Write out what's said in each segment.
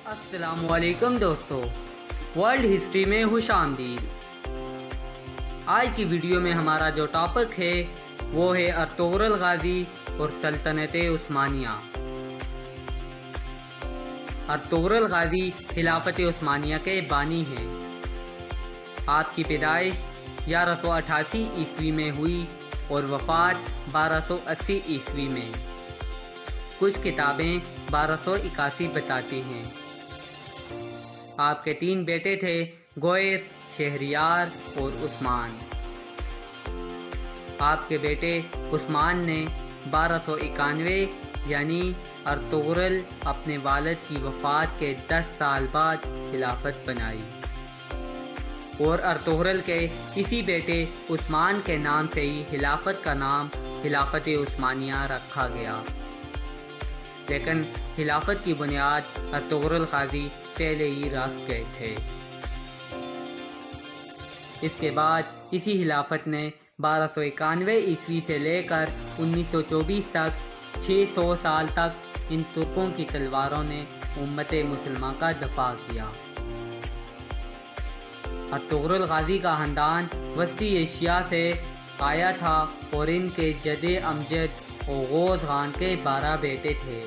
السلام علیکم دوستو، ورلڈ ہسٹری میں خوش آمدید۔ آج کی ویڈیو میں ہمارا جو ٹاپک ہے وہ ہے ارطغرل غازی اور سلطنت عثمانیہ۔ ارطغرل غازی خلافت عثمانیہ کے بانی ہیں۔ آپ کی پیدائش 1188 عیسوی میں ہوئی اور وفات 1280 عیسوی میں۔ کچھ کتابیں 1281 بتاتی ہیں۔ آپ کے 3 بیٹے تھے، گوئر، شہریار اور عثمان۔ آپ کے بیٹے عثمان نے 1291 یعنی ارطغرل اپنے والد کی وفات کے 10 سال بعد خلافت بنائی، اور ارطغرل کے اسی بیٹے عثمان کے نام سے ہی خلافت کا نام خلافت عثمانیہ رکھا گیا، لیکن خلافت کی بنیاد ارطغرل غازی پہلے ہی رکھ گئے تھے۔ اس کے بعد اسی خلافت نے 1291 عیسوی سے لے کر 1924 تک 600 سال تک ان ترکوں کی تلواروں نے امت مسلمہ کا دفاع کیا۔ ارطغرل غازی کا خاندان وسطی ایشیا سے آیا تھا اور ان کے جد امجد اوغوز خان کے 12 بیٹے تھے،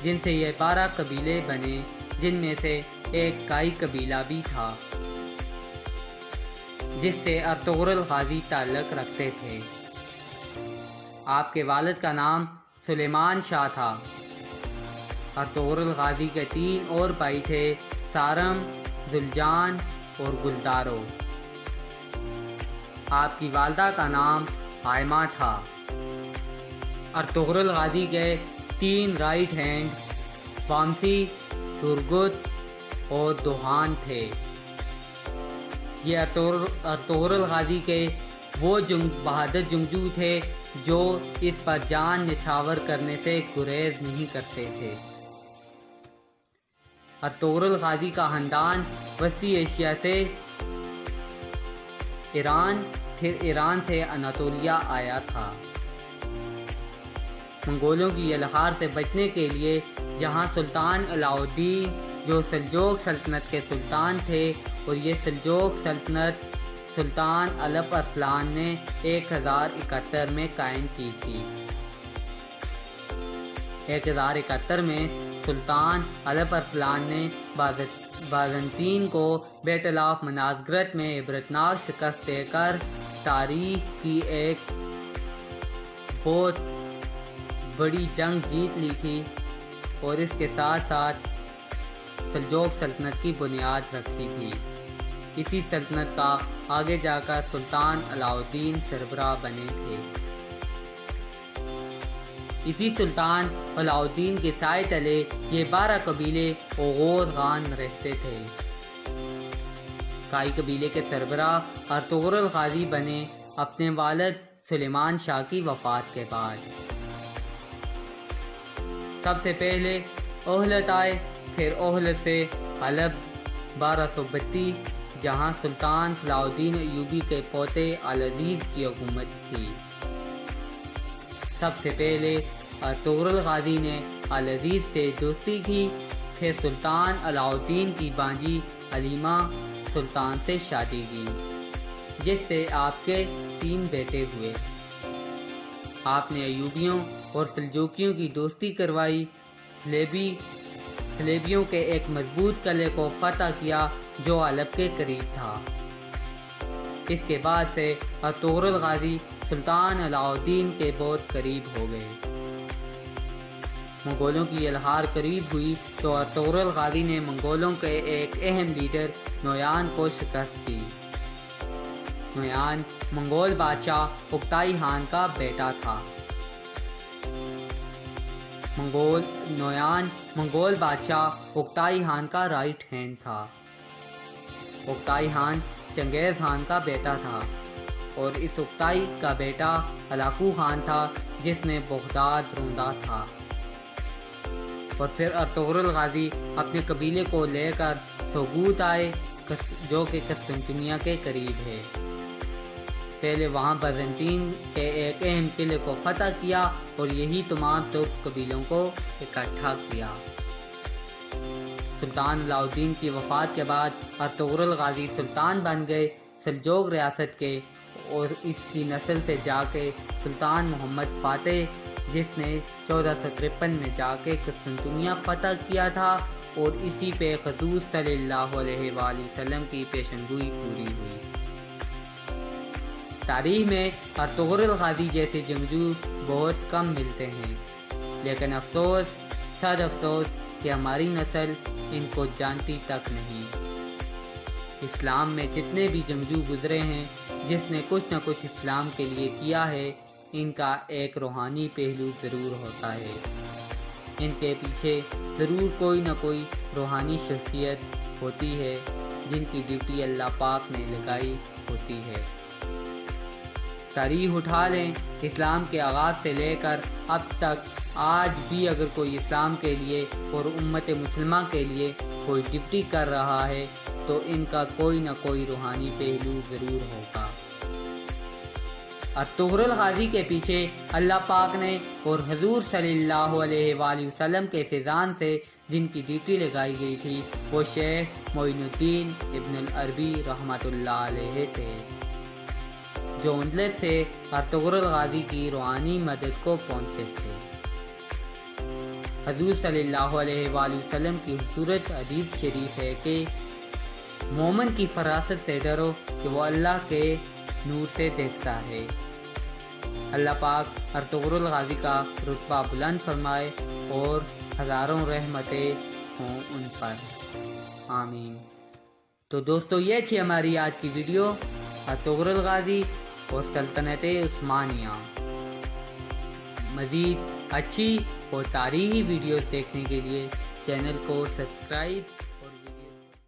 جن سے یہ 12 قبیلے بنے، جن میں سے ایک کائی قبیلہ بھی تھا، جس سے ارطغرل غازی تعلق رکھتے تھے۔ آپ کے والد کا نام سلیمان شاہ تھا۔ ارطغرل غازی کے 3 اور بھائی تھے، سارم، ذوالجان اور گلدارو۔ آپ کی والدہ کا نام آئمہ تھا۔ ارطغرل غازی کے 3 رائٹ ہینڈ وامسی، ترگت اور دوغان تھے۔ یہ ارطغرل غازی کے وہ بہادر جنگجو تھے جو اس پر جان نچھاور کرنے سے گریز نہیں کرتے تھے۔ ارطغرل غازی کا خاندان وسطی ایشیا سے ایران، پھر ایران سے اناطولیہ آیا تھا۔ منگولوں کی یہ لہار سے بچنے کے لیے جہاں سلطان علاء الدین جو سلجوق سلطنت کے سلطان تھے، اور یہ سلجوق سلطنت سلطان الپ ارسلان نے 1071 میں قائم کی تھی۔ 1071 میں سلطان الپ ارسلان نے بازنطین کو بیٹل آف منازگرت میں عبرتناک شکست دے کر تاریخ کی ایک بہت بڑی جنگ جیت لی تھی، اور اس کے ساتھ ساتھ سلجوق سلطنت کی بنیاد رکھی تھی۔ اسی سلطنت کا آگے جا کر سلطان علاء الدین سربراہ بنے تھے۔ اسی سلطان علاء الدین کے سائے تلے یہ 12 قبیلے اوغوز خان رہتے تھے۔ کائی قبیلے کے سربراہ ارطغرل غازی بنے اپنے والد سلیمان شاہ کی وفات کے بعد۔ سب سے پہلے اہلت آئے، پھر اہلت سے حلب 1232، جہاں سلطان صلاح الدین ایوبی کے پوتے العزیز کی حکومت تھی۔ سب سے پہلے ارطغرل غازی نے العزیز سے دوستی کی، پھر سلطان علاء الدین کی بانجی حلیمہ سلطان سے شادی کی، جس سے آپ کے 3 بیٹے ہوئے۔ آپ نے ایوبیوں اور سلجوکیوں کی دوستی کروائی، سلیبیوں کے ایک مضبوط قلعے کو فتح کیا جو حلب کے قریب تھا۔ اس کے بعد سے ارطغرل غازی سلطان علاء الدین کے بہت قریب ہو گئے۔ منگولوں کی یہ لہار قریب ہوئی تو ارطغرل غازی نے منگولوں کے ایک اہم لیڈر نویان کو شکست دی۔ نویان منگول بادشاہ اکتائی خان کا بیٹا تھا۔ نویان منگول بادشاہ اکتائی خان کا رائٹ ہینڈ تھا۔ اکتائی خان چنگیز خان کا بیٹا تھا، اور اس اکتائی کا بیٹا ہلاکو خان تھا جس نے بغداد روندا تھا۔ اور پھر ارطغرل غازی اپنے قبیلے کو لے کر سوگوت آئے، جو کہ قسطنطنیہ کے قریب ہے۔ پہلے وہاں بازنطین کے ایک اہم قلعے کو فتح کیا اور یہی تمام ترک قبیلوں کو اکٹھا کیا۔ سلطان علاء الدین کی وفات کے بعد ارطغرل غازی سلطان بن گئے سلجوق ریاست کے، اور اس کی نسل سے جا کے سلطان محمد فاتح، جس نے 1453 میں جا کے قسطنطنیہ فتح کیا تھا، اور اسی پہ حضور صلی اللہ علیہ وآلہ وسلم کی پیشنگوئی پوری ہوئی۔ تاریخ میں ارطغرل غازی جیسے جنگجو بہت کم ملتے ہیں، لیکن افسوس، صد افسوس کہ ہماری نسل ان کو جانتی تک نہیں۔ اسلام میں جتنے بھی جنگجو گزرے ہیں، جس نے کچھ نہ کچھ اسلام کے لیے کیا ہے، ان کا ایک روحانی پہلو ضرور ہوتا ہے۔ ان کے پیچھے ضرور کوئی نہ کوئی روحانی شخصیت ہوتی ہے جن کی ڈیوٹی اللہ پاک نے لگائی ہوتی ہے۔ تاریخ اٹھا لیں، اسلام کے آغاز سے لے کر اب تک آج بھی اگر کوئی اسلام کے لیے اور امت مسلمہ کے لیے کوئی ڈیوٹی کر رہا ہے تو ان کا کوئی نہ کوئی روحانی پہلو ضرور ہوگا۔ ارطغرل غازی کے پیچھے اللہ پاک نے اور حضور صلی اللہ علیہ وآلہ وسلم کے فیضان سے جن کی ڈیوٹی لگائی گئی تھی وہ شیخ معین الدین ابن العربی رحمۃ اللہ علیہ تھے، جو اندلس سے ارطغرل غازی کی روحانی مدد کو پہنچے تھے۔ حضور صلی اللہ علیہ وآلہ وسلم کی خوبصورت حدیث شریف ہے کہ مومن کی فراست سے ڈرو کہ وہ اللہ کے نور سے دیکھتا ہے۔ اللہ پاک ارطغرل غازی کا رتبہ بلند فرمائے اور ہزاروں رحمتیں ہوں ان پر، آمین۔ تو دوستو، یہ تھی ہماری آج کی ویڈیو، ارطغرل غازی اور سلطنت عثمانیہ۔ مزید اچھی اور تاریخی ویڈیوز دیکھنے کے لیے چینل کو سبسکرائب